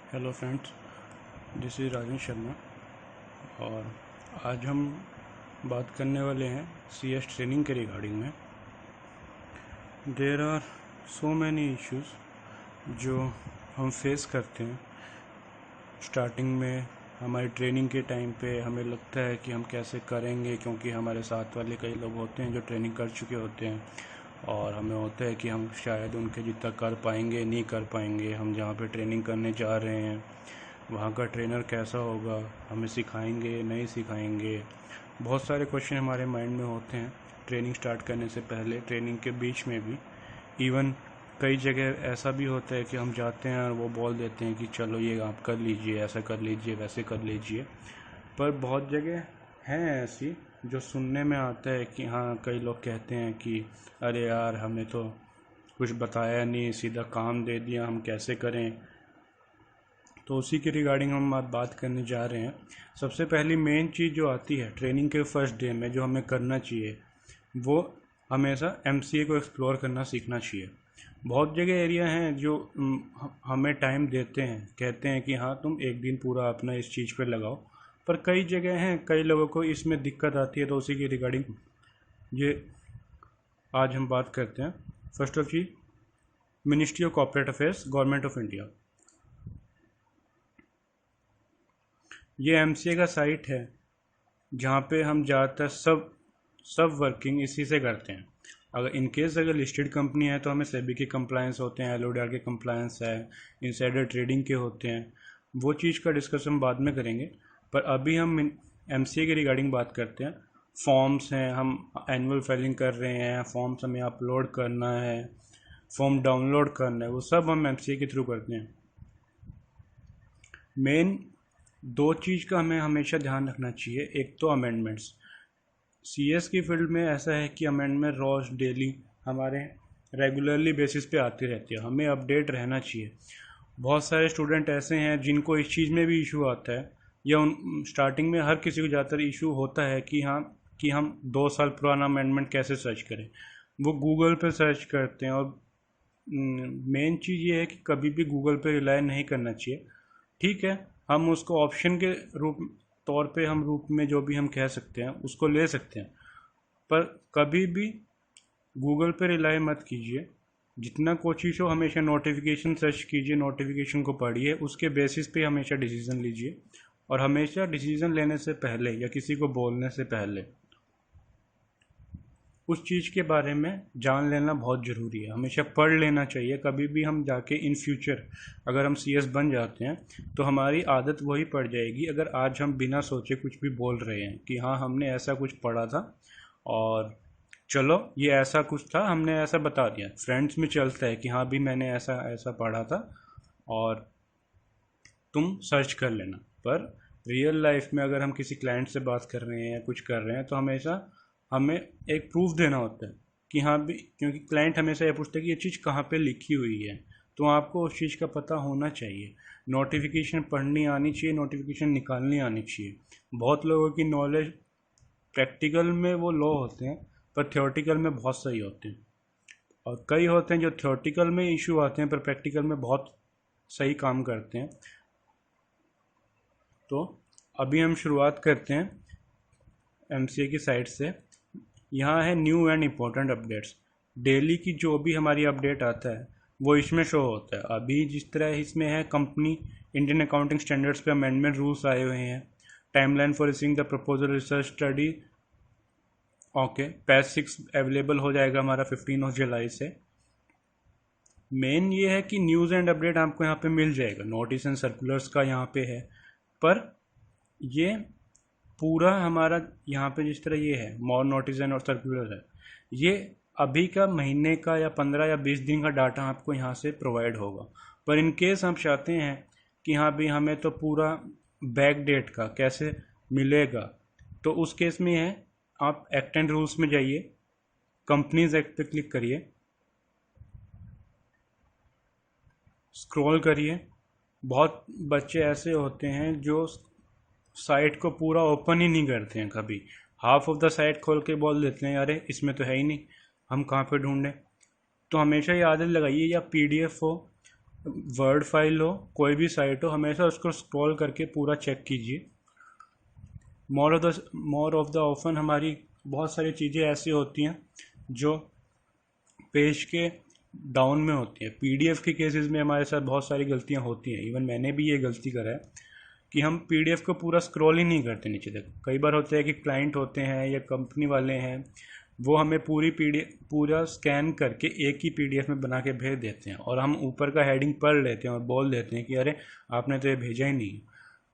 Hello friends, this is Rajesh Sharma और आज हम बात करने वाले हैं CS ट्रेनिंग के रिगार्डिंग में। There are so many issues जो हम फेस करते हैं स्टार्टिंग में। हमारी ट्रेनिंग के टाइम पे हमें लगता है कि हम कैसे करेंगे, क्योंकि हमारे साथ वाले कई लोग होते हैं जो ट्रेनिंग कर चुके होते हैं और हमें होता है कि हम शायद उनके जितना कर पाएंगे नहीं कर पाएंगे। हम जहाँ पे ट्रेनिंग करने जा रहे हैं वहाँ का ट्रेनर कैसा होगा, हमें सिखाएंगे नहीं सिखाएंगे। बहुत सारे क्वेश्चन हमारे माइंड में होते हैं ट्रेनिंग स्टार्ट करने से पहले, ट्रेनिंग के बीच में भी। इवन कई जगह ऐसा भी होता है कि हम जाते हैं और वो बोल देते हैं कि चलो ये आप कर लीजिए, ऐसा कर लीजिए, वैसे कर लीजिए। पर बहुत जगह हैं ऐसी जो सुनने में आता है कि हाँ, कई लोग कहते हैं कि अरे यार, हमें तो कुछ बताया नहीं, सीधा काम दे दिया, हम कैसे करें। तो उसी के रिगार्डिंग हम आज बात करने जा रहे हैं। सबसे पहली मेन चीज़ जो आती है ट्रेनिंग के फर्स्ट डे में जो हमें करना चाहिए, वो हमेशा MCA को एक्सप्लोर करना सीखना चाहिए। बहुत जगह एरिया हैं जो हमें टाइम देते हैं, कहते हैं कि हाँ तुम एक दिन पूरा अपना इस चीज़ पे लगाओ। पर कई जगह हैं, कई लोगों को इसमें दिक्कत आती है, तो उसी के रिगार्डिंग ये आज हम बात करते हैं। फर्स्ट ऑफ चीज, ministry of corporate affairs, government of India. ये MCA का साइट है जहाँ पे हम ज़्यादातर सब वर्किंग इसी से करते हैं। अगर इनकेस अगर लिस्टेड कंपनी है तो हमें सेबी के कंप्लायंस होते हैं, LODR के कंप्लायंस है, इनसाइडर ट्रेडिंग के होते हैं। वो चीज़ का डिस्कशन बाद में करेंगे, पर अभी हम MCA के रिगार्डिंग बात करते हैं। फॉर्म्स हैं, हम एनुअल फाइलिंग कर रहे हैं, फॉर्म्स हमें अपलोड करना है, फॉर्म डाउनलोड करना है, वो सब हम MCA के थ्रू करते हैं। मेन दो चीज़ का हमें हमेशा ध्यान रखना चाहिए। एक तो अमेंडमेंट्स। CS की फील्ड में ऐसा है कि अमेंडमेंट रोज़ डेली हमारे रेगुलरली बेसिस पे आती रहती है, हमें अपडेट रहना चाहिए। बहुत सारे स्टूडेंट ऐसे हैं जिनको इस चीज़ में भी इशू आता है, या स्टार्टिंग में हर किसी को ज़्यादातर इशू होता है कि हाँ, कि हम 2 साल पुराना अमेंडमेंट कैसे सर्च करें। वो गूगल पे सर्च करते हैं, और मेन चीज़ ये है कि कभी भी गूगल पे रिलाई नहीं करना चाहिए। ठीक है, हम उसको ऑप्शन के तौर पे हम रूप में जो भी हम कह सकते हैं उसको ले सकते हैं, पर कभी भी गूगल पे रिलाई मत कीजिए। जितना कोशिश हो हमेशा नोटिफिकेशन सर्च कीजिए, नोटिफिकेशन को पढ़िए, उसके बेसिस पे हमेशा डिसीज़न लीजिए। और हमेशा डिसीज़न लेने से पहले या किसी को बोलने से पहले उस चीज़ के बारे में जान लेना बहुत ज़रूरी है, हमेशा पढ़ लेना चाहिए। कभी भी हम जाके इन फ्यूचर अगर हम CS बन जाते हैं तो हमारी आदत वही पड़ जाएगी। अगर आज हम बिना सोचे कुछ भी बोल रहे हैं कि हाँ हमने ऐसा कुछ पढ़ा था और चलो ये ऐसा कुछ था, हमने ऐसा बता दिया, फ्रेंड्स में चलता है कि हाँ भी मैंने ऐसा ऐसा पढ़ा था और तुम सर्च कर लेना। पर रियल लाइफ में अगर हम किसी क्लाइंट से बात कर रहे हैं या कुछ कर रहे हैं तो हमेशा हमें एक प्रूफ देना होता है कि हाँ भी, क्योंकि क्लाइंट हमेशा ये पूछता है कि ये चीज़ कहाँ पे लिखी हुई है, तो आपको उस चीज़ का पता होना चाहिए। नोटिफिकेशन पढ़नी आनी चाहिए, नोटिफिकेशन निकालनी आनी चाहिए। बहुत लोगों की नॉलेज प्रैक्टिकल में वो लो होते हैं, पर थियोरटिकल में बहुत सही होते हैं। और कई होते हैं जो थियोरटिकल में इशू आते हैं पर प्रैक्टिकल में बहुत सही काम करते हैं। तो अभी हम शुरुआत करते हैं MCA की साइट से। यहाँ है new and important updates. Daily की जो भी हमारी अपडेट आता है वो इसमें शो होता है। अभी जिस तरह इसमें है कंपनी इंडियन अकाउंटिंग स्टैंडर्ड्स पे अमेंडमेंट रूल्स आए हुए हैं, timeline for receiving the proposal research study, okay, patch 6 available हो जाएगा हमारा 15 जुलाई से। मेन ये है कि न्यूज़ एंड अपडेट आपको यहाँ पे मिल जाएगा, नोटिस एंड सर्कुलर्स का यहाँ पे है। पर ये पूरा हमारा यहाँ पे जिस तरह ये है मोर नोटिस एंड और सर्कुलर है, ये अभी का महीने का या 15 या 20 दिन का डाटा आपको यहाँ से प्रोवाइड होगा। पर इन केस आप चाहते हैं कि हाँ भी हमें तो पूरा बैक डेट का कैसे मिलेगा, तो उस केस में है आप एक्ट एंड रूल्स में जाइए, कंपनीज एक्ट पे क्लिक करिए, स्क्रॉल करिए। बहुत बच्चे ऐसे होते हैं जो साइट को पूरा ओपन ही नहीं करते हैं, कभी हाफ ऑफ द साइट खोल के बोल देते हैं अरे इसमें तो है ही नहीं, हम कहाँ पे ढूंढें। तो हमेशा ये आदत लगाइए, या PDF हो वर्ड फाइल हो, कोई भी साइट हो, हमेशा उसको स्क्रॉल करके पूरा चेक कीजिए। मोर ऑफ द ऑफन हमारी बहुत सारी चीज़ें ऐसी होती हैं जो पेज के डाउन में होती हैं। पीडीएफ के केसेस में हमारे साथ बहुत सारी गलतियां होती हैं, इवन मैंने भी ये गलती करा है कि हम पीडीएफ को पूरा स्क्रॉल ही नहीं करते नीचे तक। कई बार होता है कि क्लाइंट होते हैं या कंपनी वाले हैं, वो हमें पूरी पीडीएफ पूरा स्कैन करके एक ही पीडीएफ में बना के भेज देते हैं, और हम ऊपर का हेडिंग पढ़ लेते हैं और बोल देते हैं कि अरे आपने तो ये भेजा ही नहीं।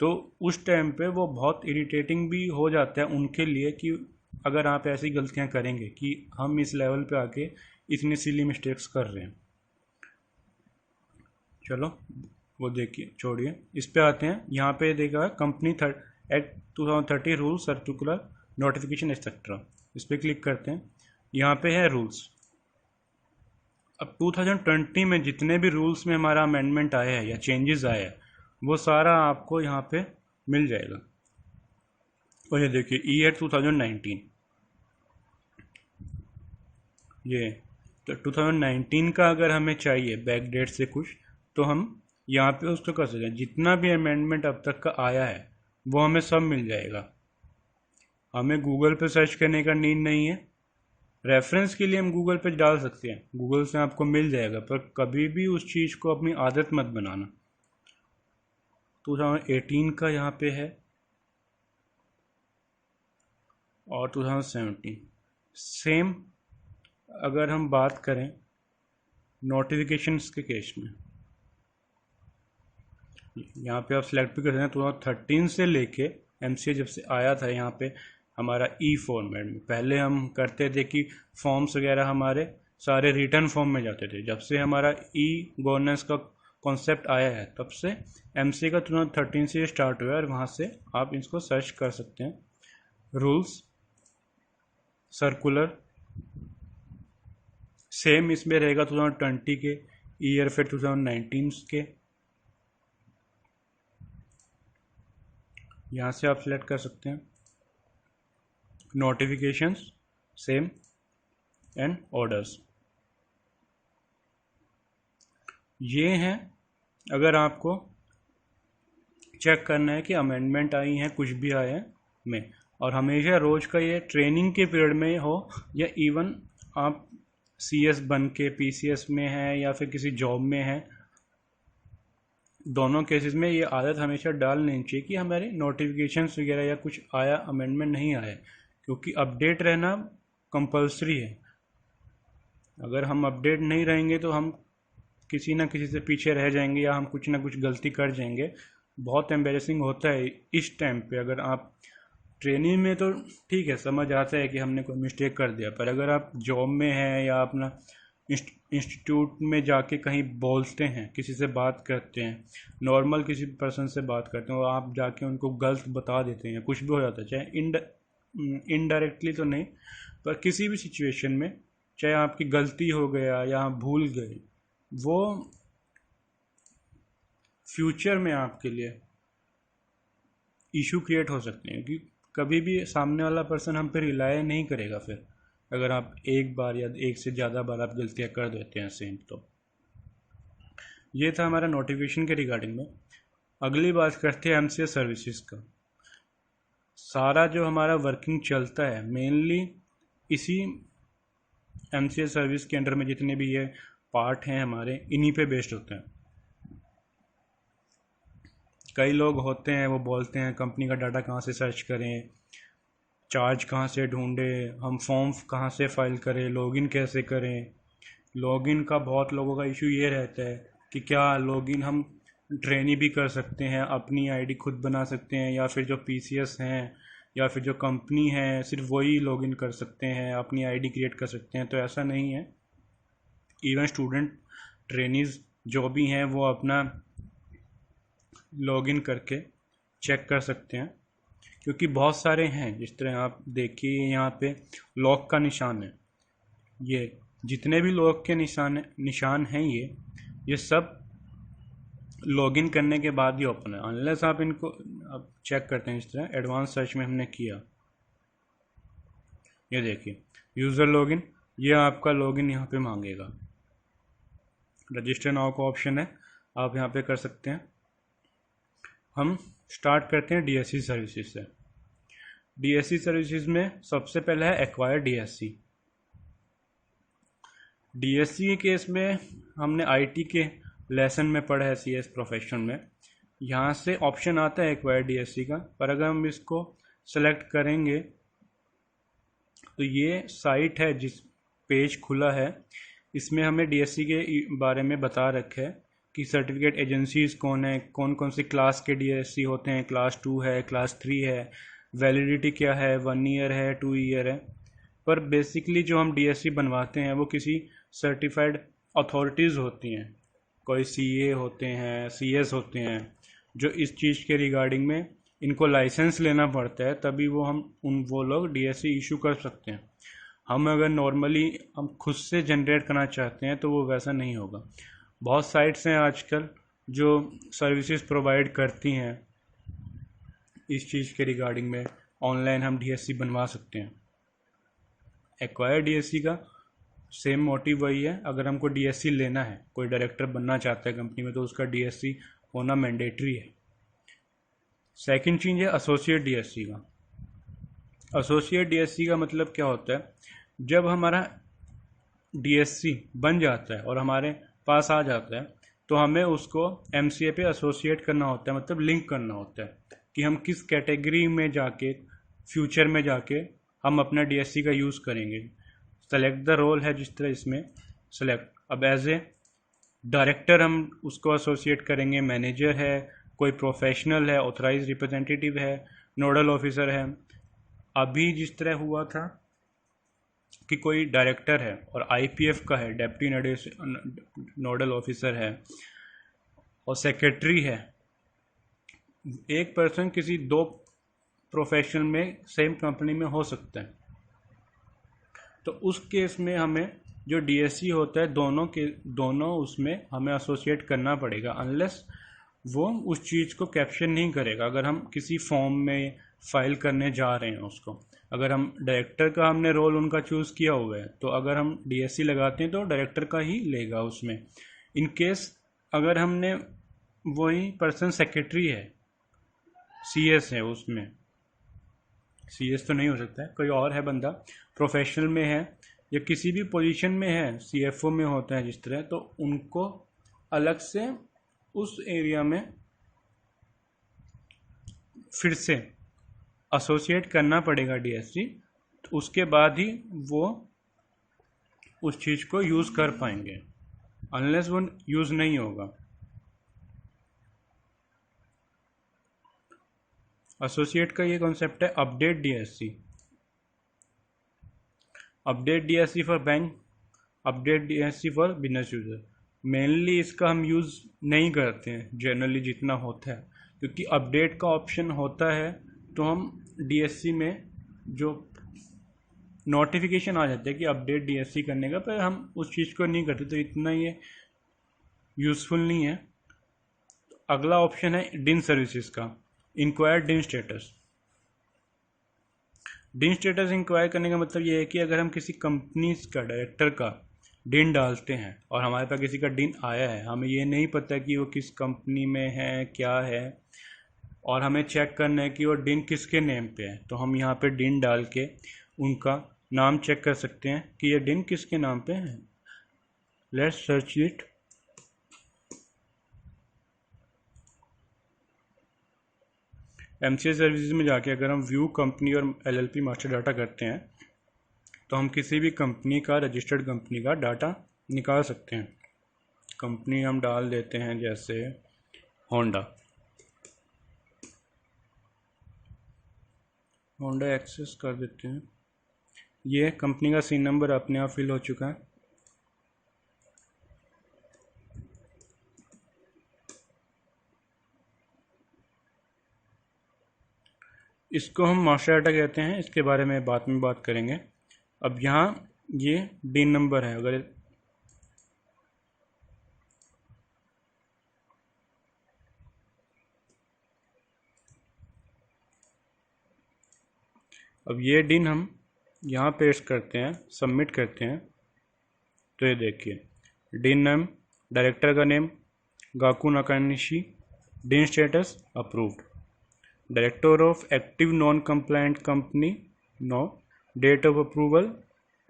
तो उस टाइम पे वो बहुत इरिटेटिंग भी हो जाता है उनके लिए कि अगर आप ऐसी गलतियां करेंगे कि हम इस लेवल पे आके इतनी सिली मिस्टेक्स कर रहे हैं। चलो वो देखिए, छोड़िए, इस पे आते हैं। यहाँ पे देखा company at 2030 rule circular notification etcetera, इस पर क्लिक करते हैं। यहाँ पे है रूल्स। अब 2020 में जितने भी रूल्स में हमारा अमेंडमेंट आया है या चेंजेस आया है, वो सारा आपको यहाँ पे मिल जाएगा। और ये देखिए ईयर 2019, ये तो 2019 का अगर हमें चाहिए बैक डेट से कुछ, तो हम यहाँ पे उसको कर सकते हैं। जितना भी अमेंडमेंट अब तक का आया है वो हमें सब मिल जाएगा। हमें गूगल पे सर्च करने का नीड नहीं है। रेफरेंस के लिए हम गूगल पे डाल सकते हैं, गूगल से आपको मिल जाएगा, पर कभी भी उस चीज़ को अपनी आदत मत बनाना। 2018 का यहाँ पे है और 2017 सेम। अगर हम बात करें नोटिफिकेशंस के केस में, यहाँ पे आप सिलेक्ट भी कर सकते हैं। 2013 से लेके एमसीए जब से आया था यहाँ पे हमारा ई फॉर्मेट में, पहले हम करते थे कि फॉर्म्स वगैरह हमारे सारे रिटर्न फॉर्म में जाते थे। जब से हमारा ई गवर्नेंस का कॉन्सेप्ट आया है तब से एमसीए का 2013 से स्टार्ट हुआ है, और वहाँ से आप इसको सर्च कर सकते हैं। रूल्स सर्कुलर सेम इसमें रहेगा 2020 के ईयर, फिर 2019 के। यहाँ से आप सिलेक्ट कर सकते हैं नोटिफिकेशंस सेम एंड ऑर्डर्स। ये हैं अगर आपको चेक करना है कि अमेंडमेंट आई हैं, कुछ भी आए हैं में। और हमेशा रोज़ का ये ट्रेनिंग के पीरियड में हो या इवन आप सीएस बन के पीसीएस में हैं या फिर किसी जॉब में हैं, दोनों केसेस में ये आदत हमेशा डाल लेनी चाहिए कि हमारे नोटिफिकेशंस वगैरह या कुछ आया, अमेंडमेंट नहीं आया, क्योंकि अपडेट रहना कंपलसरी है। अगर हम अपडेट नहीं रहेंगे तो हम किसी ना किसी से पीछे रह जाएंगे या हम कुछ ना कुछ गलती कर जाएंगे। बहुत एम्बेरसिंग होता है इस टाइम पे। अगर आप ट्रेनिंग में तो ठीक है, समझ आता है कि हमने कोई मिस्टेक कर दिया, पर अगर आप जॉब में हैं या अपना इंस्टीट्यूट में जाके कहीं बोलते हैं, किसी से बात करते हैं, नॉर्मल किसी पर्सन से बात करते हैं और आप जाके उनको गलत बता देते हैं, कुछ भी हो जाता है, चाहे इनडायरेक्टली तो नहीं, पर किसी भी सिचुएशन में, चाहे आपकी गलती हो गया या आप भूल गए, वो फ्यूचर में आपके लिए इशू क्रिएट हो सकते हैं। क्योंकि कभी भी सामने वाला पर्सन हम पे रिलाय नहीं करेगा फिर, अगर आप एक बार या एक से ज़्यादा बार आप गलतियाँ कर देते हैं सेम। तो ये था हमारा नोटिफिकेशन के रिगार्डिंग में। अगली बात करते हैं एमसीए सर्विसेज का। सारा जो हमारा वर्किंग चलता है मेनली इसी एमसीए सर्विस के अंडर में, जितने भी ये पार्ट हैं हमारे, इन्हीं पे बेस्ड होते हैं। कई लोग होते हैं वो बोलते हैं कंपनी का डाटा कहाँ से सर्च करें, चार्ज कहाँ से ढूंढें, हम फॉर्म कहाँ से फाइल करें, लॉगिन कैसे करें। लॉगिन का बहुत लोगों का इशू ये रहता है कि क्या लॉगिन हम ट्रेनी भी कर सकते हैं, अपनी आईडी खुद बना सकते हैं, या फिर जो पीसीएस हैं या फिर जो कंपनी है सिर्फ वही लॉगिन कर सकते हैं, अपनी आईडी क्रिएट कर सकते हैं। तो ऐसा नहीं है। इवन स्टूडेंट ट्रेनीज जो भी हैं वो अपना लॉगिन करके चेक कर सकते हैं, क्योंकि बहुत सारे हैं। जिस तरह आप देखिए यहाँ पे लॉक का निशान है, ये जितने भी लॉक के निशान हैं ये सब लॉगिन करने के बाद ही ओपन है, अनलेस आप इनको अब चेक करते हैं। इस तरह एडवांस सर्च में हमने किया, ये देखिए यूज़र लॉगिन, ये आपका लॉगिन यहाँ पे मांगेगा। रजिस्टर नाउ का ऑप्शन है, आप यहाँ पे कर सकते हैं। हम स्टार्ट करते हैं डीएससी सर्विसेज से। डीएससी सर्विसेज में सबसे पहला है एक्वायर डीएससी। डीएससी के केस में हमने आईटी के लेसन में पढ़ा है, सीएस प्रोफेशन में। यहाँ से ऑप्शन आता है एक्वायर डीएससी का, पर अगर हम इसको सेलेक्ट करेंगे तो ये साइट है, जिस पेज खुला है इसमें हमें डीएससी के बारे में बता रखा है कि सर्टिफिकेट एजेंसीज कौन है, कौन कौन सी क्लास के डीएससी होते हैं, क्लास 2 है, क्लास 3 है, वैलिडिटी क्या है, 1 ईयर है, 2 ईयर है। पर बेसिकली जो हम डीएससी बनवाते हैं वो किसी सर्टिफाइड अथॉरिटीज़ होती हैं, कोई सीए होते हैं, सीएस होते हैं, जो इस चीज़ के रिगार्डिंग में इनको लाइसेंस लेना पड़ता है, तभी वो लोग डीएससी इशू कर सकते हैं। हम अगर नॉर्मली हम खुद से जनरेट करना चाहते हैं तो वो वैसा नहीं होगा। बहुत साइट्स हैं आजकल जो सर्विसेज प्रोवाइड करती हैं इस चीज़ के रिगार्डिंग में, ऑनलाइन हम डीएससी बनवा सकते हैं। एक्वायर डीएससी का सेम मोटिव वही है। अगर हमको डीएससी लेना है, कोई डायरेक्टर बनना चाहता है कंपनी में, तो उसका डीएससी होना मैंडेटरी है। सेकंड चीज़ है एसोसिएट डीएससी का। एसोसिएट डीएससी का मतलब क्या होता है, जब हमारा डीएससी बन जाता है और हमारे पास आ जाता है तो हमें उसको एमसीए पे एसोसिएट करना होता है, मतलब लिंक करना होता है कि हम किस कैटेगरी में जाके फ्यूचर में जाके हम अपना डीएससी का यूज़ करेंगे। सेलेक्ट द रोल है जिस तरह इसमें सेलेक्ट, अब एज ए डायरेक्टर हम उसको एसोसिएट करेंगे, मैनेजर है, कोई प्रोफेशनल है, ऑथराइज रिप्रेजेंटेटिव है, नोडल ऑफिसर है। अभी जिस तरह हुआ था कि कोई डायरेक्टर है और आईपीएफ का है, डेप्टी नोडल ऑफिसर है और सेक्रेटरी है, एक पर्सन किसी दो प्रोफेशन में सेम कंपनी में हो सकता है। तो उस केस में हमें जो डीएससी होता है दोनों उसमें हमें एसोसिएट करना पड़ेगा, अनलेस वो उस चीज़ को कैप्शन नहीं करेगा। अगर हम किसी फॉर्म में फाइल करने जा रहे हैं उसको, अगर हम डायरेक्टर का हमने रोल उनका चूज़ किया हुआ है तो अगर हम डीएससी लगाते हैं तो डायरेक्टर का ही लेगा उसमें। इन केस अगर हमने वही पर्सन सेक्रेटरी है, सीएस है, उसमें सीएस तो नहीं हो सकता है, कोई और है बंदा प्रोफेशनल में है या किसी भी पोजीशन में है, सीएफओ में होता है जिस तरह, तो उनको अलग से उस एरिया में फिर से एसोसिएट करना पड़ेगा डीएससी, तो उसके बाद ही वो उस चीज़ को यूज़ कर पाएंगे, अनलेस वो यूज़ नहीं होगा। एसोसिएट का ये कॉन्सेप्ट है update DSC. Update DSC for bank, update DSC for business user. Mainly इसका हम यूज़ नहीं करते हैं जनरली जितना होता है, क्योंकि अपडेट का ऑप्शन होता है तो हम डीएससी में जो नोटिफिकेशन आ जाता है कि अपडेट डीएससी करने का, पर हम उस चीज़ को नहीं करते, तो इतना ये यूज़फुल नहीं है। अगला ऑप्शन है डिन सर्विसेज का, इंक्वायर डिन स्टेटस। डिन स्टेटस इंक्वायर करने का मतलब ये है कि अगर हम किसी कंपनी का डायरेक्टर का डिन डालते हैं और हमारे पास किसी का डिन आया है, हमें ये नहीं पता कि वो किस कंपनी में है, क्या है, और हमें चेक करना है कि वो डिन किसके नेम पे है, तो हम यहाँ पे डिन डाल के उनका नाम चेक कर सकते हैं कि ये डिन किसके नाम पे है। Let's search it. MCA services में जाके अगर हम व्यू कंपनी और एलएलपी मास्टर डाटा करते हैं तो हम किसी भी कंपनी का, रजिस्टर्ड कंपनी का डाटा निकाल सकते हैं। कंपनी हम डाल देते हैं जैसे होंडा एक्सेस कर देते हैं। ये कंपनी का सीन नंबर अपने आप फिल हो चुका है। इसको हम मास्टर डाटा कहते हैं, इसके बारे में बाद में बात करेंगे। अब यहाँ ये डिन नंबर है, अगर अब ये डिन हम यहाँ पेस्ट करते हैं, सबमिट करते हैं, तो ये देखिए डिन नेम, डायरेक्टर का name, Gaku Nakanishi, DIN status approved. Director of active non-compliant company, no. Date of approval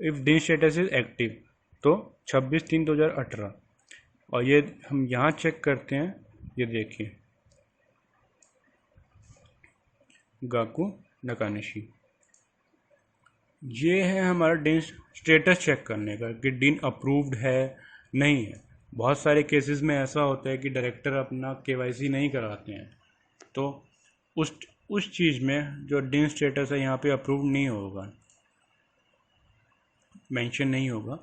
if DIN status is active, तो 26/3/2018। और ये हम यहाँ चेक करते हैं, ये देखिए गाकू नाकानिशी, ये है हमारा DIN स्टेटस चेक करने का कि DIN अप्रूव्ड है नहीं है। बहुत सारे केसेस में ऐसा होता है कि डायरेक्टर अपना KYC नहीं कराते हैं, तो उस चीज़ में जो DIN स्टेटस है यहाँ पे अप्रूव नहीं होगा, मेंशन नहीं होगा।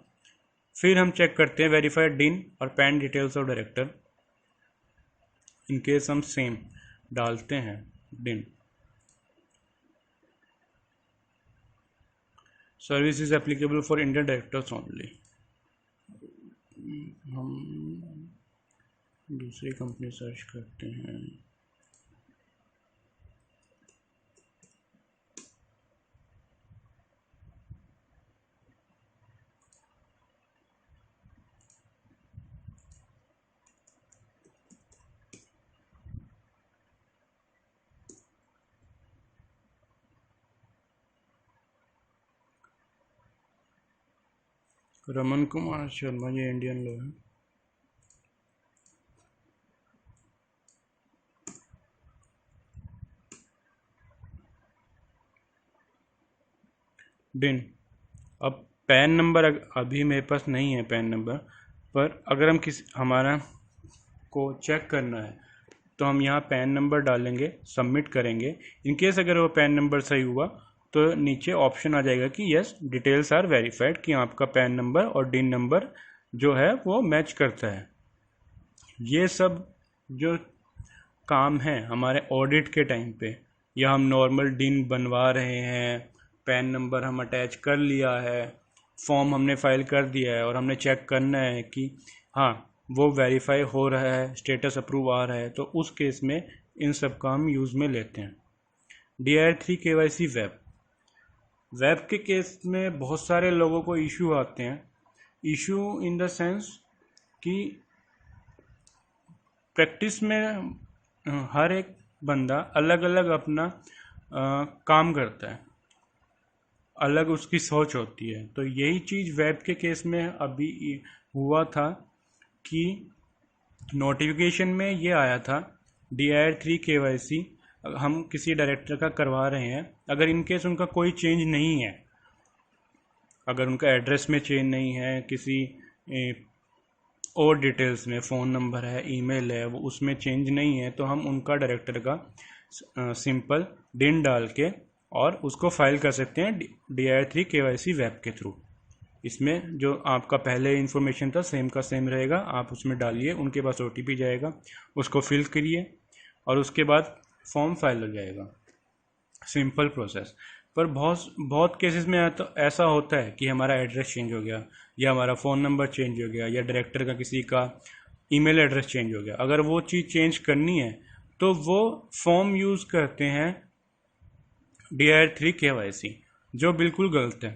फिर हम चेक करते हैं वेरीफाइड DIN और pan details of director. In case हम सेम डालते हैं DIN, service is applicable for Indian directors only. हम दूसरी कंपनी सर्च करते हैं, रमन कुमार शर्मा, ये इंडियन लो है। DIN, अब पैन नंबर अभी मेरे पास नहीं है पैन नंबर, पर अगर हम हमारा को चेक करना है तो हम यहाँ पैन नंबर डालेंगे, सबमिट करेंगे। इनकेस अगर वो पैन नंबर सही हुआ तो नीचे ऑप्शन आ जाएगा कि यस डिटेल्स आर वेरीफाइड, कि आपका पैन नंबर और DIN नंबर जो है वो मैच करता है। ये सब जो काम है हमारे ऑडिट के टाइम पे, या हम नॉर्मल DIN बनवा रहे हैं, पैन नंबर हम अटैच कर लिया है, फॉर्म हमने फाइल कर दिया है और हमने चेक करना है कि हाँ वो वेरीफाई हो रहा है, स्टेटस अप्रूव आ रहा है, तो उस केस में इन सब का हम यूज़ में लेते हैं। DIR3 KYC वेब के केस में बहुत सारे लोगों को इशू आते हैं। इशू इन द सेंस कि प्रैक्टिस में हर एक बंदा अलग अलग अपना काम करता है, अलग उसकी सोच होती है। तो यही चीज़ वेब के केस में अभी हुआ था कि नोटिफिकेशन में ये आया था DIR3 KYC हम किसी डायरेक्टर का करवा रहे हैं, अगर इनकेस उनका कोई चेंज नहीं है, अगर उनका एड्रेस में चेंज नहीं है, किसी और डिटेल्स में फ़ोन नंबर है, ईमेल है, वो उसमें चेंज नहीं है, तो हम उनका डायरेक्टर का सिंपल DIN डाल के और उसको फाइल कर सकते हैं DIR3 KYC वेब के थ्रू। इसमें जो आपका पहले इन्फॉर्मेशन था सेम का सेम रहेगा, आप उसमें डालिए, उनके पास OTP जाएगा, उसको फिल करिए और उसके बाद फॉर्म फाइल हो जाएगा। Simple process. पर बहुत केसेस में तो ऐसा होता है कि हमारा एड्रेस चेंज हो गया, या हमारा फ़ोन नंबर चेंज हो गया, या डायरेक्टर का किसी का ईमेल एड्रेस चेंज हो गया। अगर वो चीज़ चेंज करनी है तो वो फॉर्म यूज़ करते हैं DIR3 KYC, जो बिल्कुल गलत है।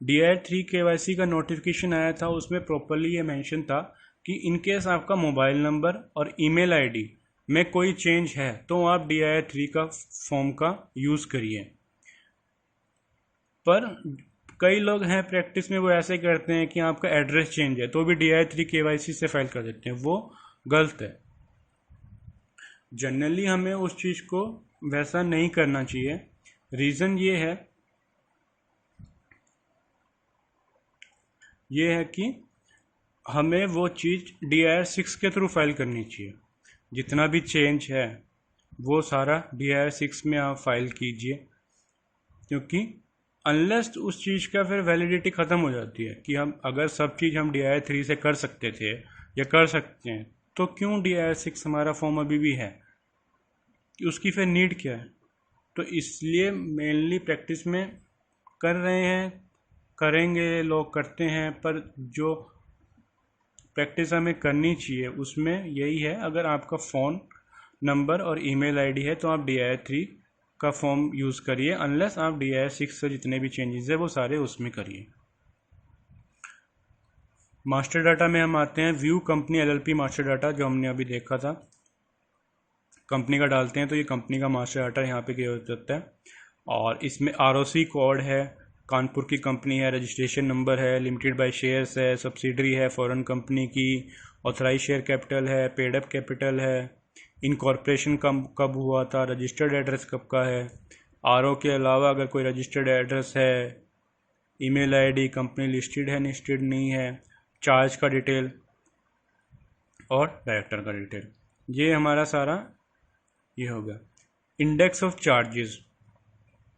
DIR3 KYC का नोटिफिकेशन आया था, उसमें प्रॉपरली ये मेंशन था कि इनकेस आपका मोबाइल नंबर और ईमेल आईडी में कोई चेंज है तो आप DIR3 का फॉर्म का यूज़ करिए। पर कई लोग हैं प्रैक्टिस में वो ऐसे करते हैं कि आपका एड्रेस चेंज है तो भी DIR3 KYC से फाइल कर देते हैं, वो गलत है। जनरली हमें उस चीज़ को वैसा नहीं करना चाहिए। रीज़न ये है कि हमें वो चीज़ DIR6 के थ्रू फाइल करनी चाहिए। जितना भी चेंज है वो सारा DIR6 में आप फाइल कीजिए, क्योंकि अनलेस उस चीज़ का फिर वैलिडिटी ख़त्म हो जाती है कि हम अगर सब चीज़ हम DIR3 से कर सकते थे या कर सकते हैं तो क्यों DIR6 हमारा फॉर्म अभी भी है, कि उसकी फिर नीड क्या है। तो इसलिए मेनली प्रैक्टिस में कर रहे हैं, करेंगे, लोग करते हैं, पर जो प्रैक्टिस हमें करनी चाहिए उसमें यही है, अगर आपका फ़ोन नंबर और ईमेल आईडी है तो आप DIR3 का फॉर्म यूज़ करिए, अनलेस आप DIR6 से जितने भी चेंजेस है वो सारे उसमें करिए। मास्टर डाटा में हम आते हैं view company LLP master data, जो हमने अभी देखा था। कंपनी का डालते हैं तो ये कंपनी का मास्टर डाटा यहाँ पे क्लियर हो जाता है। और इसमें आरओसी कोड है, कानपुर की कंपनी है, रजिस्ट्रेशन नंबर है, लिमिटेड बाय शेयर्स है, सब्सिडरी है फॉरेन कंपनी की, ऑथराइज शेयर कैपिटल है, पेड अप कैपिटल है, इनकॉर्पोरेशन कब हुआ था, रजिस्टर्ड एड्रेस कब का है, आरओ के अलावा अगर कोई रजिस्टर्ड एड्रेस है, ईमेल आईडी, कंपनी लिस्टेड है लिस्टेड नहीं है, चार्ज का डिटेल और डायरेक्टर का डिटेल। ये हमारा सारा ये होगा। इंडेक्स ऑफ चार्जेस,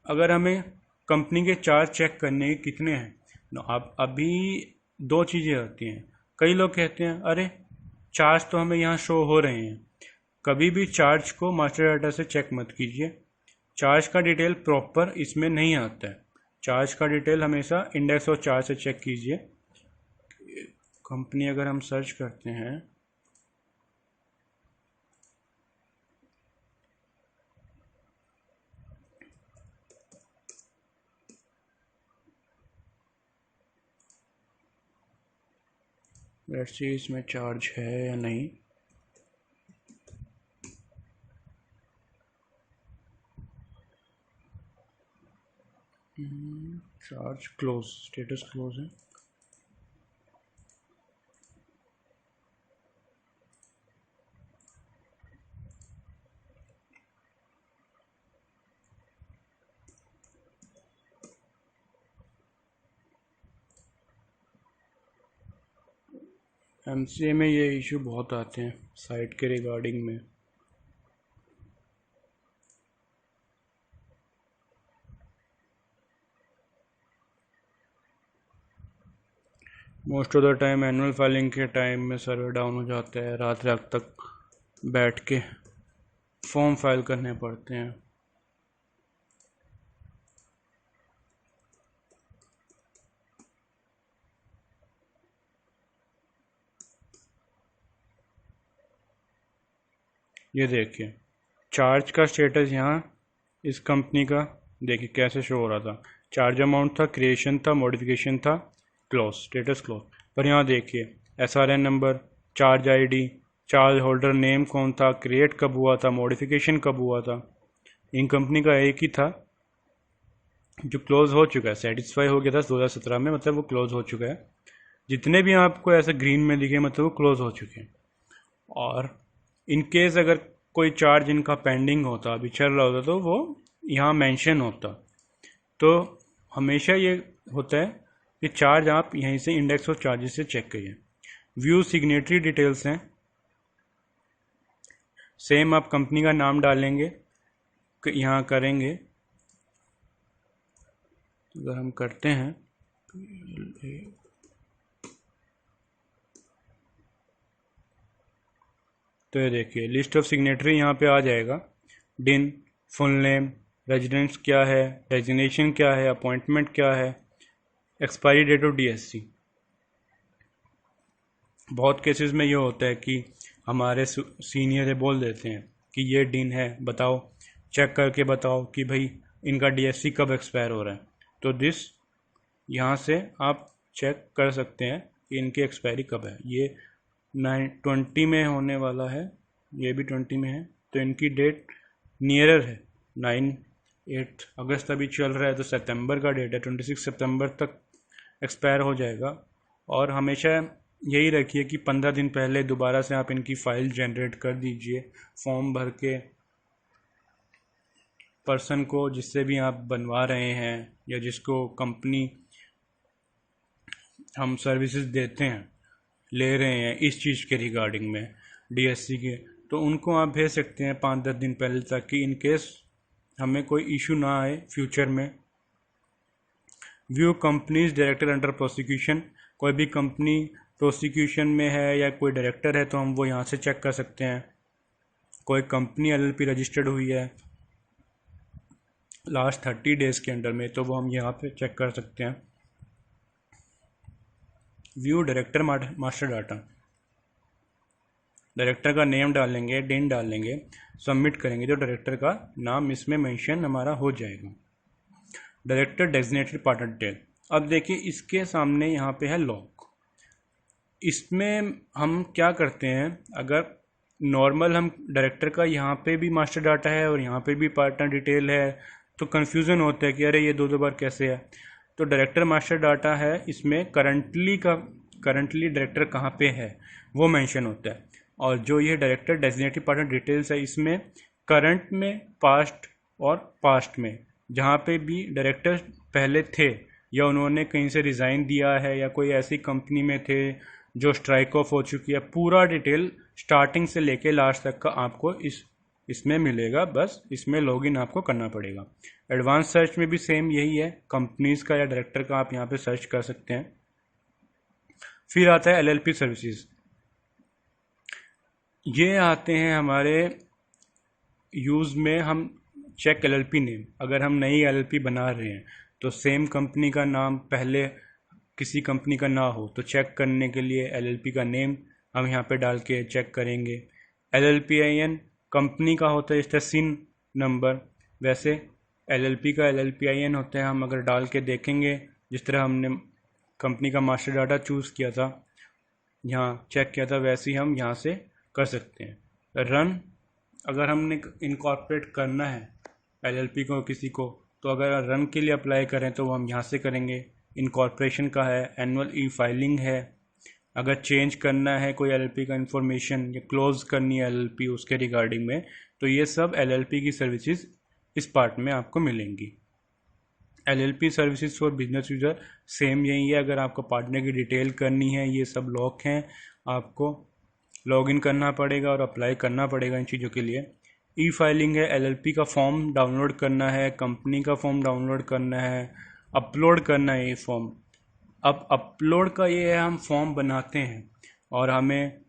अगर हमें कंपनी के चार्ज चेक करने के कितने हैं, तो अब अभी दो चीज़ें होती हैं। कई लोग कहते हैं अरे चार्ज तो हमें यहाँ शो हो रहे हैं। कभी भी चार्ज को मास्टर डाटा से चेक मत कीजिए, चार्ज का डिटेल प्रॉपर इसमें नहीं आता है। चार्ज का डिटेल हमेशा इंडेक्स ऑफ चार्ज से चेक कीजिए। कंपनी अगर हम सर्च करते हैं, लेट्स सी इसमें चार्ज है या नहीं। चार्ज क्लोज, स्टेटस क्लोज है। एमसीए में ये इशू बहुत आते हैं साइट के रिगार्डिंग में। Most of the time annual filing के टाइम में सर्वर डाउन हो जाता है, रात रात तक बैठ के फॉर्म फाइल करने पड़ते हैं। ये देखिए चार्ज का स्टेटस यहाँ इस कंपनी का देखिए कैसे शो हो रहा था। चार्ज अमाउंट था, क्रिएशन था, मॉडिफिकेशन था, क्लोज, स्टेटस क्लोज। पर यहाँ देखिए SRN number, charge ID, charge holder name कौन था, क्रिएट कब हुआ था, मॉडिफिकेशन कब हुआ था। इन कंपनी का एक ही था जो क्लोज हो चुका है, सेटिस्फाई हो गया था 2017 में, मतलब वो क्लोज हो चुका है। जितने भी आपको ऐसे ग्रीन में दिखे मतलब वो क्लोज हो चुके हैं। और इन केस अगर कोई चार्ज इनका पेंडिंग होता, अभी चल रहा होता, तो वो यहाँ मेंशन होता। तो हमेशा ये होता है कि चार्ज आप यहीं से इंडेक्स ऑफ चार्जेस से चेक करिए। व्यू सिग्नेटरी डिटेल्स हैं, सेम आप कंपनी का नाम डालेंगे, यहाँ करेंगे। अगर हम करते हैं तो ये देखिए लिस्ट ऑफ सिग्नेटरी यहाँ पे आ जाएगा। डिन, फुल नेम, रेजिडेंस क्या है, डेजिग्नेशन क्या है, अपॉइंटमेंट क्या है, एक्सपायरी डेट ऑफ डीएससी। बहुत केसेस में ये होता है कि हमारे सीनियर ये बोल देते हैं कि ये डिन है, बताओ, चेक करके बताओ कि भाई इनका डीएससी कब एक्सपायर हो रहा है। तो दिस यहाँ से आप चेक कर सकते हैं कि इनकी एक्सपायरी कब है। ये 20 में होने वाला है, ये भी 20 में है, तो इनकी डेट नियरर है। 8 अगस्त अभी चल रहा है, तो सितंबर का डेट है, 26 सितंबर तक एक्सपायर हो जाएगा। और हमेशा यही रखिए कि 15 दिन पहले दोबारा से आप इनकी फ़ाइल जनरेट कर दीजिए, फॉर्म भर के पर्सन को जिससे भी आप बनवा रहे हैं या जिसको कंपनी हम सर्विसेज देते हैं, ले रहे हैं इस चीज़ के रिगार्डिंग में डीएससी के, तो उनको आप भेज सकते हैं 5-10 दिन पहले, ताकि इन केस हमें कोई इशू ना आए फ्यूचर में। View companies director under prosecution, कोई भी कंपनी प्रोसिक्यूशन में है या कोई डायरेक्टर है तो हम वो यहाँ से चेक कर सकते हैं। कोई कंपनी एलएलपी रजिस्टर्ड हुई है लास्ट 30 डेज़ के अंडर में, तो वो हम यहाँ पे चेक कर सकते हैं। View director master data, director का नेम डालेंगे, डिन डालेंगे, सबमिट करेंगे, तो डायरेक्टर का नाम इसमें मेंशन हमारा हो जाएगा। डायरेक्टर डेजिग्नेटेड पार्टनर डिटेल, अब देखिए इसके सामने यहाँ पे है लॉग। इसमें हम क्या करते हैं, अगर नॉर्मल हम डायरेक्टर का यहाँ पे भी मास्टर डाटा है और यहाँ पे भी पार्टनर डिटेल है तो कन्फ्यूज़न होता है कि अरे ये दो बार कैसे है। तो डायरेक्टर मास्टर डाटा है, इसमें करंटली डायरेक्टर कहाँ पे है वो मेंशन होता है। और जो ये डायरेक्टर डेजिग्नेटेड पार्टनर डिटेल्स है, इसमें करंट में, पास्ट में जहाँ पे भी डायरेक्टर पहले थे या उन्होंने कहीं से रिज़ाइन दिया है या कोई ऐसी कंपनी में थे जो स्ट्राइक ऑफ हो चुकी है, पूरा डिटेल स्टार्टिंग से लेके लास्ट तक का आपको इसमें मिलेगा। बस इसमें लॉगिन आपको करना पड़ेगा। एडवांस सर्च में भी सेम यही है, कंपनीज का या डायरेक्टर का आप यहाँ पे सर्च कर सकते हैं। फिर आता है एलएलपी सर्विसेज। ये आते हैं हमारे यूज़ में, हम चेक एलएलपी नेम, अगर हम नई एलएलपी बना रहे हैं तो सेम कंपनी का नाम पहले किसी कंपनी का ना हो, तो चेक करने के लिए एलएलपी का नेम हम यहाँ पे डाल के चेक करेंगे। LLPIN कंपनी का होता है, इस तरह सिन नंबर, वैसे एलएलपी का LLPIN होता है। हम अगर डाल के देखेंगे, जिस तरह हमने कंपनी का मास्टर डाटा चूज़ किया था, यहाँ चेक किया था, वैसे ही हम यहाँ से कर सकते हैं। रन, अगर हमने इनकॉर्पोरेट करना है एलएलपी को किसी को, तो अगर रन के लिए अप्लाई करें तो वो हम यहाँ से करेंगे। इनकॉर्पोरेशन का है, एनुअल ई फाइलिंग है, अगर चेंज करना है कोई एलएलपी का इंफॉर्मेशन या क्लोज करनी है एलएलपी उसके रिगार्डिंग में, तो ये सब एलएलपी की सर्विसेज इस पार्ट में आपको मिलेंगी। LLP services for business user same यही है। अगर आपको पार्टनर की डिटेल करनी है, ये सब लॉक हैं, आपको लॉगिन करना पड़ेगा और अप्लाई करना पड़ेगा इन चीज़ों के लिए। ई फाइलिंग है, एलएलपी का फॉर्म डाउनलोड करना है, कंपनी का फॉर्म डाउनलोड करना है, अपलोड करना है ये फॉर्म। अब अपलोड का ये है, हम फॉर्म बनाते हैं और हमें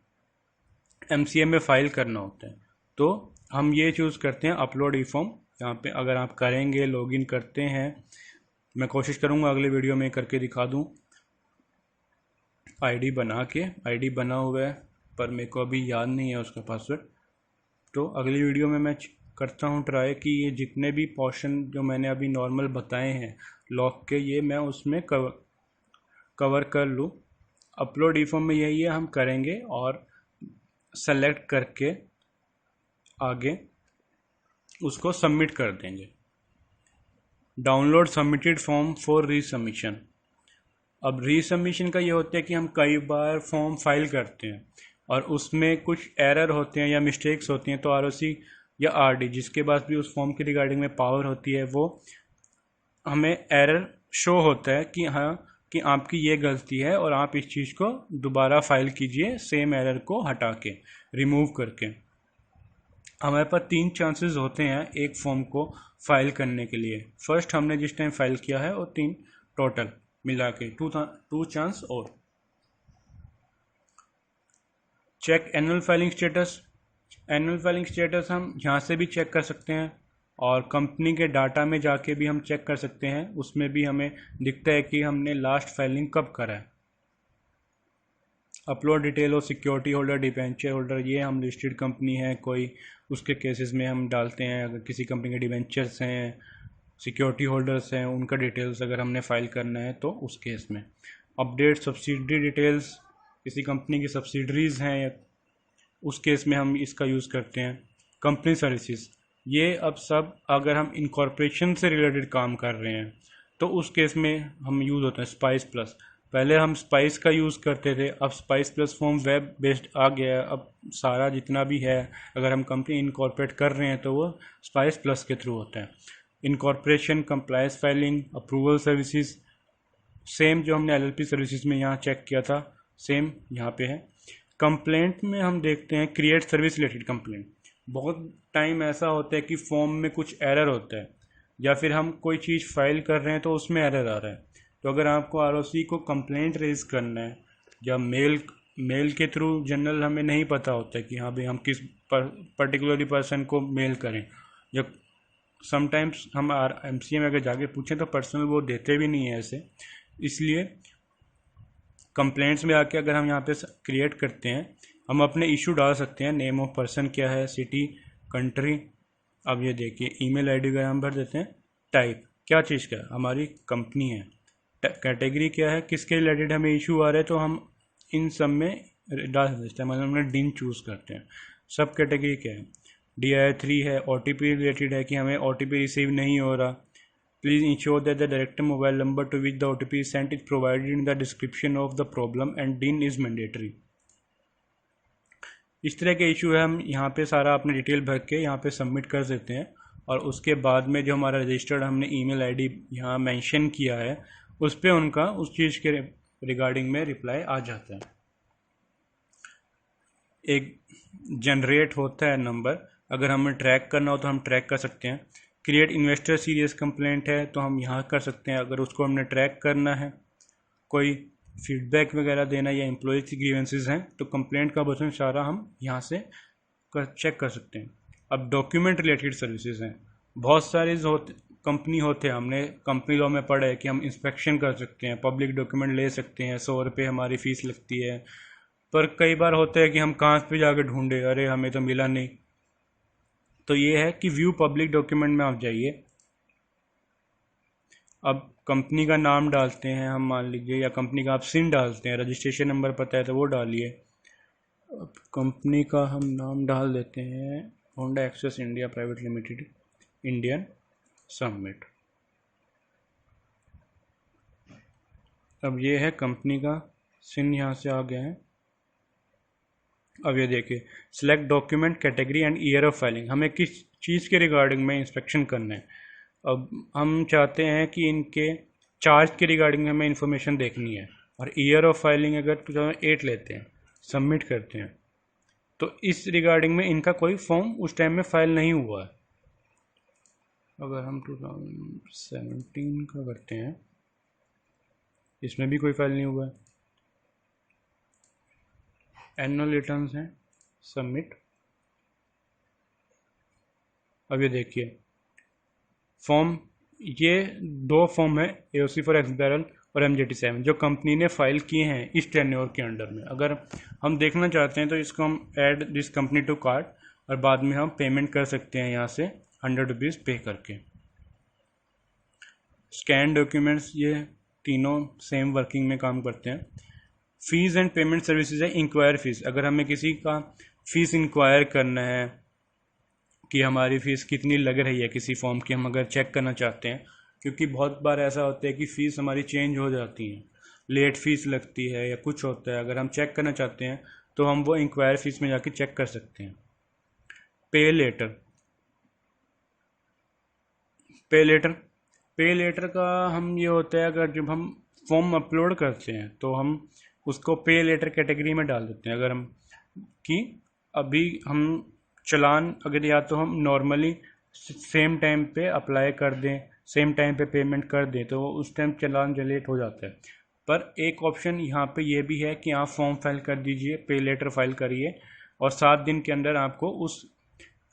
MCM में फ़ाइल करना होता है, तो हम ये चूज़ करते हैं अपलोड ई फॉर्म। यहाँ पे अगर आप करेंगे, लॉगिन करते हैं, मैं कोशिश करूँगा अगले वीडियो में करके दिखा दूँ। आईडी बना हुआ है पर मेरे को अभी याद नहीं है उसका पासवर्ड, तो अगली वीडियो में मैं करता हूँ ट्राई कि ये जितने भी पोर्शन जो मैंने अभी नॉर्मल बताए हैं लॉक के, ये मैं उसमें कवर कर लूँ। अपलोड ई फॉर्म में यही है, हम करेंगे और सेलेक्ट करके आगे उसको सबमिट कर देंगे। Download submitted form for resubmission. अब रीसबमिशन का ये होता है कि हम कई बार फॉर्म फाइल करते हैं और उसमें कुछ एरर होते हैं या मिस्टेक्स होती हैं, तो ROC या RD जिसके पास भी उस फॉर्म की रिगार्डिंग में पावर होती है, वो हमें एरर शो होता है कि हाँ कि आपकी ये गलती है और आप इस चीज़ को दोबारा फाइल कीजिए, सेम एरर को हटा के, रिमूव करके। हमारे पास 3 चांसेस होते हैं एक फॉर्म को फाइल करने के लिए। फर्स्ट हमने जिस टाइम फाइल किया है और 3 टोटल मिला के 2 चांस और। Check annual filing status. Annual filing status हम यहाँ से भी चेक कर सकते हैं और कंपनी के डाटा में जाके भी हम चेक कर सकते हैं। उसमें भी हमें दिखता है कि हमने लास्ट फाइलिंग कब करा है। अपलोड डिटेल और सिक्योरिटी होल्डर, डिबेंचर होल्डर, ये हम लिस्टेड कंपनी है कोई, उसके केसेस में हम डालते हैं। अगर किसी कंपनी के डिबेंचर्स हैं, सिक्योरिटी होल्डर्स हैं, उनका डिटेल्स अगर हमने फाइल करना है तो उस केस में। अपडेट सब्सिडरी डिटेल्स, किसी कंपनी की सब्सिडरीज हैं, उस केस में हम इसका यूज़ करते हैं। कंपनी सर्विसेज, ये अब सब अगर हम इनकॉर्पोरेशन से रिलेटेड काम कर रहे हैं तो उस केस में हम यूज़ होता है स्पाइस प्लस। पहले हम स्पाइस का यूज़ करते थे, अब spice plus form web based आ गया है। अब सारा जितना भी है, अगर हम कंपनी इनकॉर्पोरेट कर रहे हैं तो वो स्पाइस प्लस के थ्रू होता है। Incorporation, compliance filing, approval services, same जो हमने LLP सर्विसेज में यहाँ चेक किया था सेम यहाँ पे है। कंप्लेंट में हम देखते हैं क्रिएट सर्विस रिलेटेड कंप्लेंट। बहुत टाइम ऐसा होता है कि फॉर्म में कुछ एरर होता है या फिर हम कोई चीज़ फाइल कर रहे हैं तो उसमें एरर आ रहा है। तो अगर आपको ROC को कंप्लेंट रेज करना है या मेल के थ्रू, जनरल हमें नहीं पता होता है कि हाँ भाई हम किस पर्टिकुलरली पर्सन को मेल करें, या समटाइम्स हम MCA में अगर जाके पूछें तो पर्सनल वो देते भी नहीं है ऐसे। इसलिए कंप्लेंट्स में आके अगर हम यहाँ पे क्रिएट करते हैं, हम अपने इशू डाल सकते हैं। नेम ऑफ पर्सन क्या है, सिटी, कंट्री। अब ये देखिए ईमेल आईडी का हम भर देते हैं। टाइप क्या चीज़ का है, हमारी कंपनी है। कैटेगरी क्या है, किसके रिलेटेड हमें इशू आ रहा है, तो हम इन सब में डाल सकते हैं। मतलब हमने डिन चूज़ करते हैं। सब कैटेगरी क्या है, DIR3 है, OTP रिलेटेड है कि हमें OTP रिसीव नहीं हो रहा। Please ensure that the direct mobile number to which the OTP is sent is provided in the description of the problem and DIN is mandatory. इस तरह के इशू है, हम यहाँ पे सारा अपने डिटेल भर के यहाँ पे सबमिट कर देते हैं और उसके बाद में जो हमारा रजिस्टर्ड हमने ईमेल आईडी यहाँ मेंशन किया है उस पर उनका उस चीज़ के रिगार्डिंग में रिप्लाई आ जाता है। एक जनरेट होता है नंबर, अगर हमें ट्रैक करना हो तो हम ट्रैक कर सकते हैं। क्रिएट इन्वेस्टर सीरियस कंप्लेंट है तो हम यहाँ कर सकते हैं, अगर उसको हमने ट्रैक करना है। कोई फीडबैक वगैरह देना या एम्प्लॉयज़ की ग्रीवेंसेस हैं तो कंप्लेंट का बटन सारा हम यहाँ से चेक कर सकते हैं। अब डॉक्यूमेंट रिलेटेड सर्विसेज हैं, बहुत सारे कंपनी होते हैं, हमने कंपनी लॉ में पढ़ा है कि हम इंस्पेक्शन कर सकते हैं, पब्लिक डॉक्यूमेंट ले सकते हैं, 100 रुपये हमारी फ़ीस लगती है। पर कई बार होता है कि हम कहाँ पे जाके ढूंढे, अरे हमें तो मिला नहीं। तो ये है कि व्यू पब्लिक डॉक्यूमेंट में आप जाइए। अब कंपनी का नाम डालते हैं हम, मान लीजिए, या कंपनी का आप सिन डालते हैं, रजिस्ट्रेशन नंबर पता है तो वो डालिए। अब कंपनी का हम नाम डाल देते हैं Honda Access India private limited Indian, submit. अब ये है कंपनी का सिन, यहाँ से आ गया है। अब ये देखिए, select document category and year of filing, हमें किस चीज़ के रिगार्डिंग में इंस्पेक्शन करना है। अब हम चाहते हैं कि इनके चार्ज के रिगार्डिंग हमें इंफॉर्मेशन देखनी है, और ईयर ऑफ फाइलिंग अगर 2008 लेते हैं, सबमिट करते हैं, तो इस रिगार्डिंग में इनका कोई फॉर्म उस टाइम में फाइल नहीं हुआ है। अगर हम 2017 का करते हैं, इसमें भी कोई फाइल नहीं हुआ है। एनुअल रिटर्न्स हैं, सबमिट। अब ये देखिए फॉर्म, ये 2 फॉर्म है, AOC फॉर एक्स बैरल और MJT7, जो कंपनी ने फाइल किए हैं इस टेन्योर के अंडर में। अगर हम देखना चाहते हैं तो इसको हम add this company to cart, और बाद में हम पेमेंट कर सकते हैं यहाँ से 100 रुपीज़ पे करके। स्कैन डॉक्यूमेंट्स, ये तीनों सेम वर्किंग में काम करते हैं। फीस एंड पेमेंट सर्विसेज है, इंक्वायर फीस, अगर हमें किसी का फीस इंक्वायर करना है कि हमारी फ़ीस कितनी लग रही है किसी फॉर्म की, हम अगर चेक करना चाहते हैं, क्योंकि बहुत बार ऐसा होता है कि फ़ीस हमारी चेंज हो जाती है, लेट फ़ीस लगती है या कुछ होता है, अगर हम चेक करना चाहते हैं तो हम वो इंक्वायर फीस में जाके चेक कर सकते हैं। पे लेटर, पे लेटर का हम ये होता है, अगर जब हम फॉर्म अपलोड करते हैं तो हम उसको पे लेटर कैटेगरी में डाल देते हैं। अगर हम कि अभी हम चलान, अगर या तो हम नॉर्मली सेम टाइम पे अप्लाई कर दें, सेम टाइम पे पेमेंट कर दें, तो उस टाइम चलान जनरेट हो जाता है। पर एक ऑप्शन यहाँ पे ये भी है कि आप फॉर्म फाइल कर दीजिए, पे लेटर फाइल करिए, और 7 दिन के अंदर आपको उस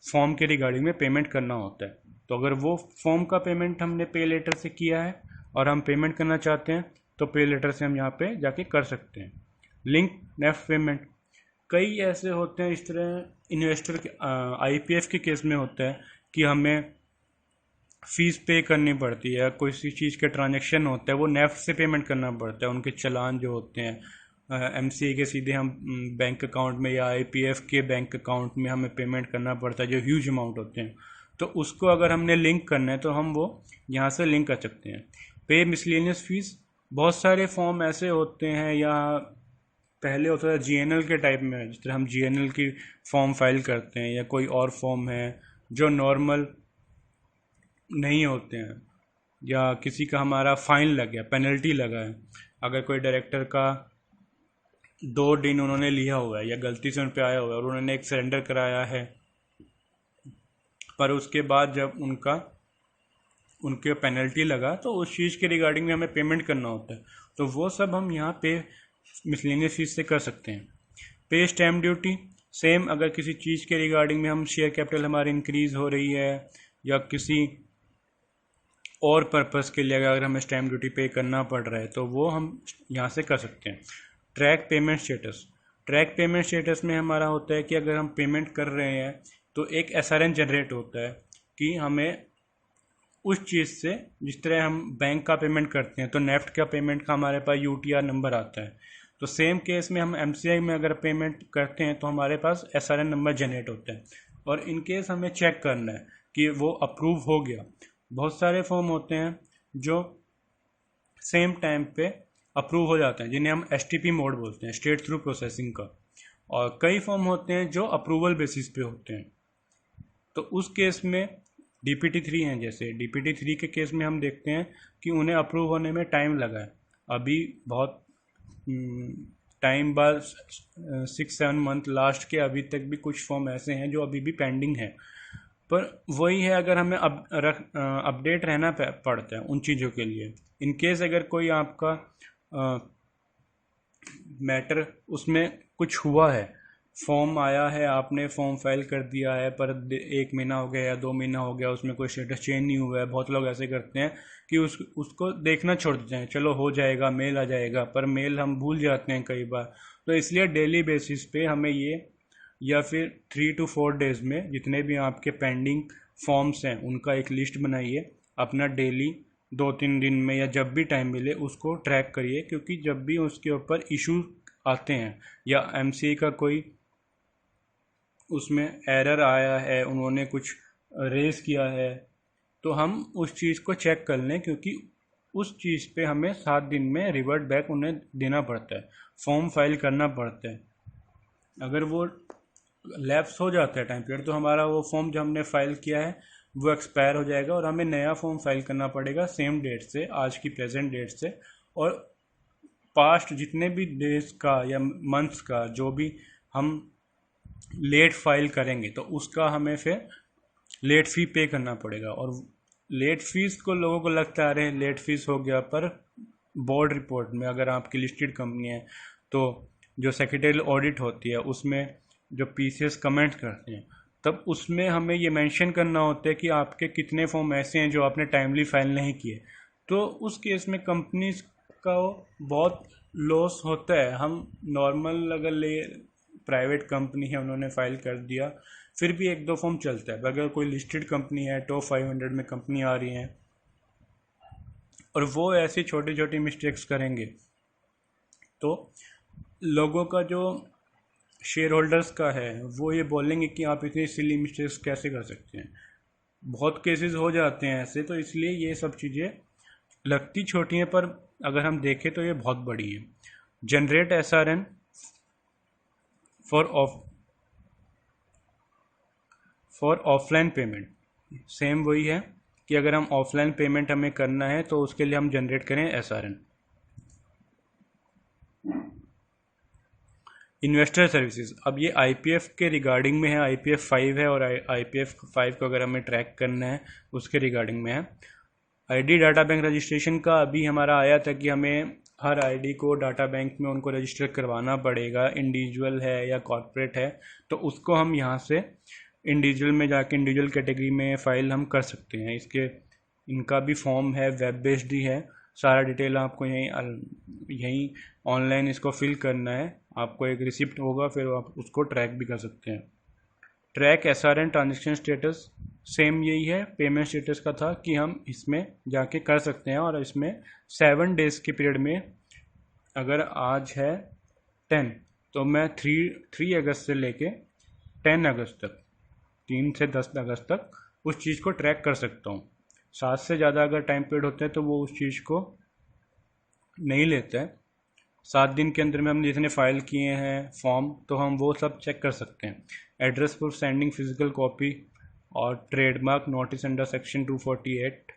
फॉर्म के रिगार्डिंग में पेमेंट करना होता है। तो अगर वो फॉर्म का पेमेंट हमने पे लेटर से किया है और हम पेमेंट करना चाहते हैं तो पे लेटर से हम यहाँ पे जाके कर सकते हैं। लिंक नेफ्ट पेमेंट, कई ऐसे होते हैं इस तरह इन्वेस्टर के IPF के केस में होता है कि हमें फ़ीस पे करनी पड़ती है, कोई सी चीज़ का ट्रांजैक्शन होता है वो नेफ्ट से पेमेंट करना पड़ता है, उनके चलान जो होते हैं MCA के सीधे हम बैंक अकाउंट में या IPF के बैंक अकाउंट में हमें पेमेंट करना पड़ता है, जो ह्यूज अमाउंट होते हैं। तो उसको अगर हमने लिंक करना है तो हम वो यहाँ से लिंक कर सकते हैं। पे मिसलेनियस फीस, बहुत सारे फॉर्म ऐसे होते हैं, या पहले होता था GNL के टाइप में, जिस तरह हम GNL की फॉर्म फाइल करते हैं, या कोई और फॉर्म है जो नॉर्मल नहीं होते हैं, या किसी का हमारा फाइन लग गया, पेनल्टी लगा है, अगर कोई डायरेक्टर का 2 दिन उन्होंने लिया हुआ है या गलती से उन पर आया हुआ है और उन्होंने एक सरेंडर कराया है, पर उसके बाद जब उनके पेनल्टी लगा तो उस चीज़ के रिगार्डिंग में हमें पेमेंट करना होता है, तो वो सब हम यहाँ पे मिसलेनियस फीस से कर सकते हैं। पे स्टैम्प ड्यूटी, सेम, अगर किसी चीज़ के रिगार्डिंग में हम शेयर कैपिटल हमारी इंक्रीज़ हो रही है या किसी और पर्पज़ के लिए अगर हमें स्टैम्प ड्यूटी पे करना पड़ रहा है तो वो हम यहाँ से कर सकते हैं। Track payment status, track payment status में हमारा होता है कि अगर हम पेमेंट कर रहे हैं तो एक SRN जनरेट होता है कि हमें उस चीज़ से, जिस तरह हम बैंक का पेमेंट करते हैं तो नेफ्ट का पेमेंट का हमारे पास UTR नंबर आता है, तो सेम केस में हम MCI में अगर पेमेंट करते हैं तो हमारे पास SRN नंबर जनरेट होता है, और इन केस हमें चेक करना है कि वो अप्रूव हो गया। बहुत सारे फॉर्म होते हैं जो सेम टाइम पे अप्रूव हो जाते हैं, जिन्हें हम STP मोड बोलते हैं, स्ट्रेट थ्रू प्रोसेसिंग का, और कई फॉर्म होते हैं जो अप्रूवल बेसिस पे होते हैं। तो उस केस में DPT3 हैं, जैसे DPT3 के केस में हम देखते हैं कि उन्हें अप्रूव होने में टाइम लगा है। अभी बहुत टाइम बाद 6-7 मंथ लास्ट के अभी तक भी कुछ फॉर्म ऐसे हैं जो अभी भी पेंडिंग है। पर वही है, अगर हमें अपडेट रहना पड़ता है उन चीज़ों के लिए। इन केस अगर कोई आपका मैटर उसमें कुछ हुआ है, फॉर्म आया है, आपने फॉर्म फाइल कर दिया है, पर 1 महीना हो गया या 2 महीना हो गया, उसमें कोई स्टेटस चेंज नहीं हुआ है। बहुत लोग ऐसे करते हैं कि उसको देखना छोड़ देते हैं, चलो हो जाएगा, मेल आ जाएगा, पर मेल हम भूल जाते हैं कई बार। तो इसलिए डेली बेसिस पे हमें ये, या फिर 3 to 4 डेज में जितने भी आपके पेंडिंग फॉर्म्स हैं उनका एक लिस्ट बनाइए, अपना डेली 2-3 दिन में या जब भी टाइम मिले उसको ट्रैक करिए, क्योंकि जब भी उसके ऊपर इशू आते हैं या MCI का कोई उसमें एरर आया है, उन्होंने कुछ रेज किया है, तो हम उस चीज़ को चेक कर लें, क्योंकि उस चीज़ पे हमें 7 दिन में रिवर्ट बैक उन्हें देना पड़ता है, फॉर्म फाइल करना पड़ता है। अगर वो लैप्स हो जाता है टाइम पीरियड, तो हमारा वो फॉर्म जो हमने फाइल किया है वो एक्सपायर हो जाएगा, और हमें नया फॉर्म फाइल करना पड़ेगा सेम डेट से, आज की प्रेजेंट डेट से। और पास्ट जितने भी डेज का या मंथ्स का जो भी हम लेट फाइल करेंगे तो उसका हमें फिर लेट फी पे करना पड़ेगा। और लेट फीस को लोगों को लगता है अरे लेट फीस हो गया, पर बोर्ड रिपोर्ट में अगर आपकी लिस्टेड कंपनी है तो जो सेक्रेटरियल ऑडिट होती है उसमें जो PCS कमेंट करते हैं, तब उसमें हमें ये मेंशन करना होता है कि आपके कितने फॉर्म ऐसे हैं जो आपने टाइमली फाइल नहीं किए। तो उस केस में कंपनीज का बहुत लॉस होता है। हम नॉर्मल अगर प्राइवेट कंपनी है, उन्होंने फाइल कर दिया, फिर भी 1-2 फॉर्म चलता है। अगर कोई लिस्टेड कंपनी है, टॉप 500 में कंपनी आ रही हैं, और वो ऐसी छोटी छोटी मिस्टेक्स करेंगे, तो लोगों का जो शेयर होल्डर्स का है वो ये बोलेंगे कि आप इतनी सिली मिस्टेक्स कैसे कर सकते हैं। बहुत केसेस हो जाते हैं ऐसे, तो इसलिए ये सब चीज़ें लगती छोटी हैं, पर अगर हम देखें तो ये बहुत बड़ी हैं। Generate SRN for offline payment, same वही है कि अगर हम ऑफलाइन पेमेंट हमें करना है तो उसके लिए हम जनरेट करें SRN। इन्वेस्टर सर्विसेज, अब ये IPF के रिगार्डिंग में है, IPF 5 है, और IPF 5 को अगर हमें ट्रैक करना है उसके रिगार्डिंग में है। ID डाटा बैंक रजिस्ट्रेशन का अभी हमारा आया था कि हमें हर ID को डाटा बैंक में उनको रजिस्टर करवाना पड़ेगा, इंडिविजुअल है या कॉर्पोरेट है, तो उसको हम यहाँ से इंडिविजुअल में जाके इंडिविजुअल कैटेगरी में फ़ाइल हम कर सकते हैं। इनका भी फॉर्म है, वेब बेस्ड ही है, सारा डिटेल आपको यहीं ऑनलाइन इसको फिल करना है, आपको एक रिसिप्ट होगा, फिर आप उसको ट्रैक भी कर सकते हैं। Track SRN transaction status same यही है, पेमेंट स्टेटस का था कि हम इसमें जाके कर सकते हैं, और इसमें 7 डेज़ के पीरियड में, अगर आज है 10, तो मैं 3 अगस्त से लेके 10 अगस्त तक, 3 से 10 अगस्त तक उस चीज़ को ट्रैक कर सकता हूँ। 7 से ज़्यादा अगर टाइम पीरियड होता है तो वो उस चीज़ को नहीं लेता है। 7 दिन के अंदर में हम जितने फाइल किए हैं फॉर्म, तो हम वो सब चेक कर सकते हैं। Address for sending physical copy और ट्रेडमार्क नोटिस अंडर सेक्शन 248,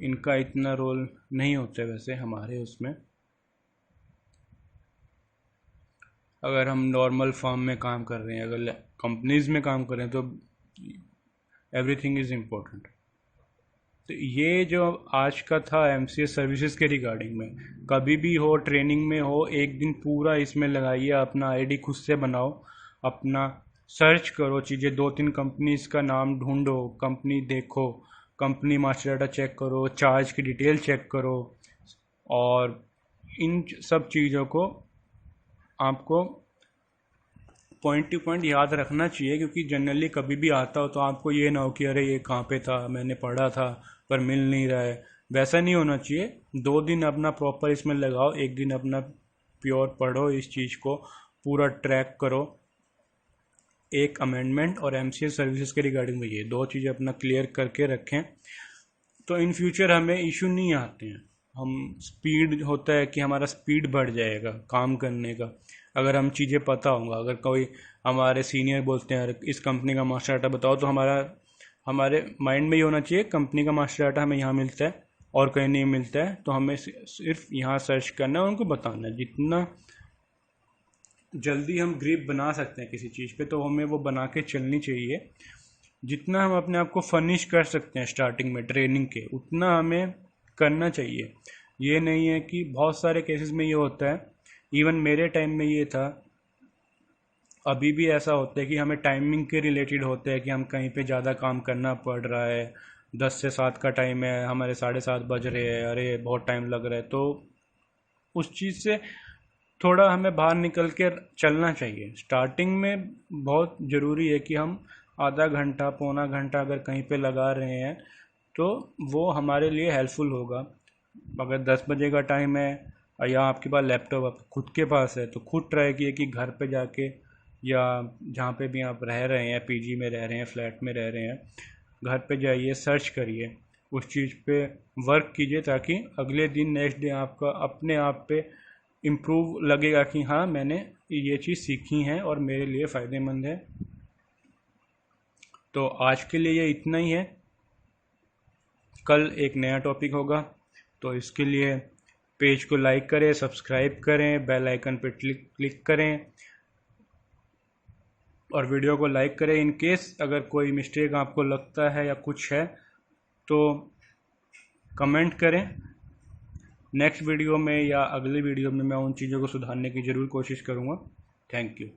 इनका इतना रोल नहीं होता है वैसे हमारे उसमें। अगर हम नॉर्मल फर्म में काम कर रहे हैं, अगर कंपनीज में काम कर रहे हैं, तो एवरीथिंग इज़ इम्पोर्टेंट। तो ये जो आज का था MCS सर्विसेज के रिगार्डिंग में, कभी भी हो, ट्रेनिंग में हो, एक दिन पूरा इसमें लगाइए, अपना ID खुद से बनाओ, अपना सर्च करो चीज़ें, 2-3 कंपनीज का नाम ढूंढो, कंपनी देखो, कंपनी मास्टर डाटा चेक करो, चार्ज की डिटेल चेक करो, और इन सब चीज़ों को आपको पॉइंट टू पॉइंट याद रखना चाहिए, क्योंकि जनरली कभी भी आता हो तो आपको ये ना हो कि अरे ये कहाँ पे था, मैंने पढ़ा था पर मिल नहीं रहा है। वैसा नहीं होना चाहिए। 2 दिन अपना प्रॉपर इसमें लगाओ, एक दिन अपना प्योर पढ़ो इस चीज़ को, पूरा ट्रैक करो। एक अमेंडमेंट और MCA सर्विसेज के रिगार्डिंग में ये 2 चीज़ें अपना क्लियर करके रखें, तो इन फ्यूचर हमें इशू नहीं आते हैं। हम स्पीड होता है कि हमारा स्पीड बढ़ जाएगा काम करने का, अगर हम चीज़ें पता होगा। अगर कोई हमारे सीनियर बोलते हैं इस कंपनी का मास्टर डाटा बताओ, तो हमारे माइंड में ये होना चाहिए कंपनी का मास्टर डाटा हमें यहाँ मिलता है और कहीं नहीं मिलता है, तो हमें सिर्फ यहाँ सर्च करना है, उनको बताना है। जितना जल्दी हम ग्रिप बना सकते हैं किसी चीज़ पे, तो हमें वो बना के चलनी चाहिए। जितना हम अपने आप को फर्निश कर सकते हैं स्टार्टिंग में ट्रेनिंग के, उतना हमें करना चाहिए। ये नहीं है कि बहुत सारे केसेस में ये होता है, इवन मेरे टाइम में ये था, अभी भी ऐसा होता है कि हमें टाइमिंग के रिलेटेड होते हैं कि हम कहीं पे ज़्यादा काम करना पड़ रहा है, 10 से 7 का टाइम है, हमारे 7:30 बज रहे हैं, अरे बहुत टाइम लग रहा है, तो उस चीज़ से थोड़ा हमें बाहर निकल के चलना चाहिए। स्टार्टिंग में बहुत ज़रूरी है कि हम आधा घंटा पौना घंटा अगर कहीं पे लगा रहे हैं तो वो हमारे लिए हेल्पफुल होगा। अगर 10 बजे का टाइम है या आपके पास लैपटॉप आप खुद के पास है, तो खुद ट्राई किए कि घर पे जाके या जहाँ पे भी आप रह रहे हैं, पीजी में रह रहे हैं, फ्लैट में रह रहे हैं, घर पे जाइए, सर्च करिए, उस चीज़ पे वर्क कीजिए, ताकि अगले दिन नेक्स्ट डे आपका अपने आप पे इम्प्रूव लगेगा कि हाँ मैंने ये चीज़ सीखी है और मेरे लिए फ़ायदेमंद है। तो आज के लिए ये इतना ही है, कल एक नया टॉपिक होगा। तो इसके लिए पेज को लाइक करें, सब्सक्राइब करें, बेल आइकन पे क्लिक करें और वीडियो को लाइक करें। इन केस अगर कोई मिस्टेक आपको लगता है या कुछ है तो कमेंट करें। नेक्स्ट वीडियो में या अगले वीडियो में मैं उन चीज़ों को सुधारने की ज़रूर कोशिश करूँगा। Thank you.